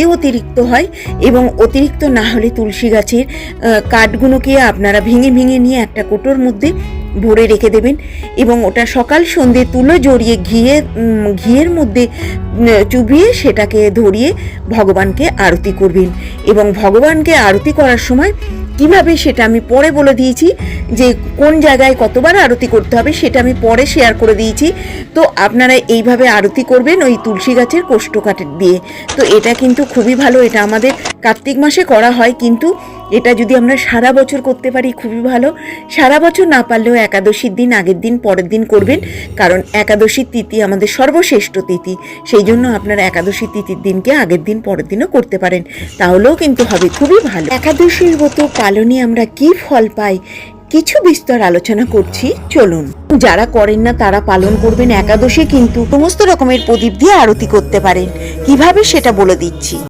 যাতে অতিরিক্ত হয়, এবং অতিরিক্ত না হলে তুলসী গাছের কাঠগুলোকে আপনারা ভেঙে ভেঙে নিয়ে একটা কোটোর মধ্যে ভরে রেখে দেবেন, এবং ওটা সকাল সন্ধে তুলো জড়িয়ে ঘিয়ের মধ্যে চুবিয়ে সেটাকে ধরিয়ে ভগবানকে আরতি করবেন। এবং ভগবানকে আরতি করার সময় কিভাবে সেটা আমি পরে বলে দিয়েছি, যে কোন জায়গায় কতবার আরতি করতে হবে সেটা আমি পরে শেয়ার করে দিয়েছি। তো আপনারা এইভাবে আরতি করবেন ওই তুলসী গাছের কোষ্ঠকাঠি দিয়ে। তো এটা কিন্তু খুবই ভালো, এটা আমাদের কার্তিক মাসে করা হয়, কিন্তু এটা যদি আমরা সারা বছর করতে পারি খুবই ভালো। সারা বছর না পারলেও একাদশীর দিন আগের দিন পরের দিন করবেন, কারণ একাদশীর তিথি আমাদের সর্বশ্রেষ্ঠ তিথি। সেই জন্য আপনারা একাদশী তিথির দিনকে আগের দিন পরের দিনও করতে পারেন, তাহলেও কিন্তু হবে খুবই ভালো। একাদশীর ব্রত পালনে আমরা কি ফল পাই কিছু বিস্তর আলোচনা করছি, চলুন। যারা করেন না তারা পালন করবেন। একাদশী কিন্তু সমস্ত রকমের প্রদীপ দিয়ে আরতি করতে পারেন, কিভাবে সেটা বলে দিচ্ছি।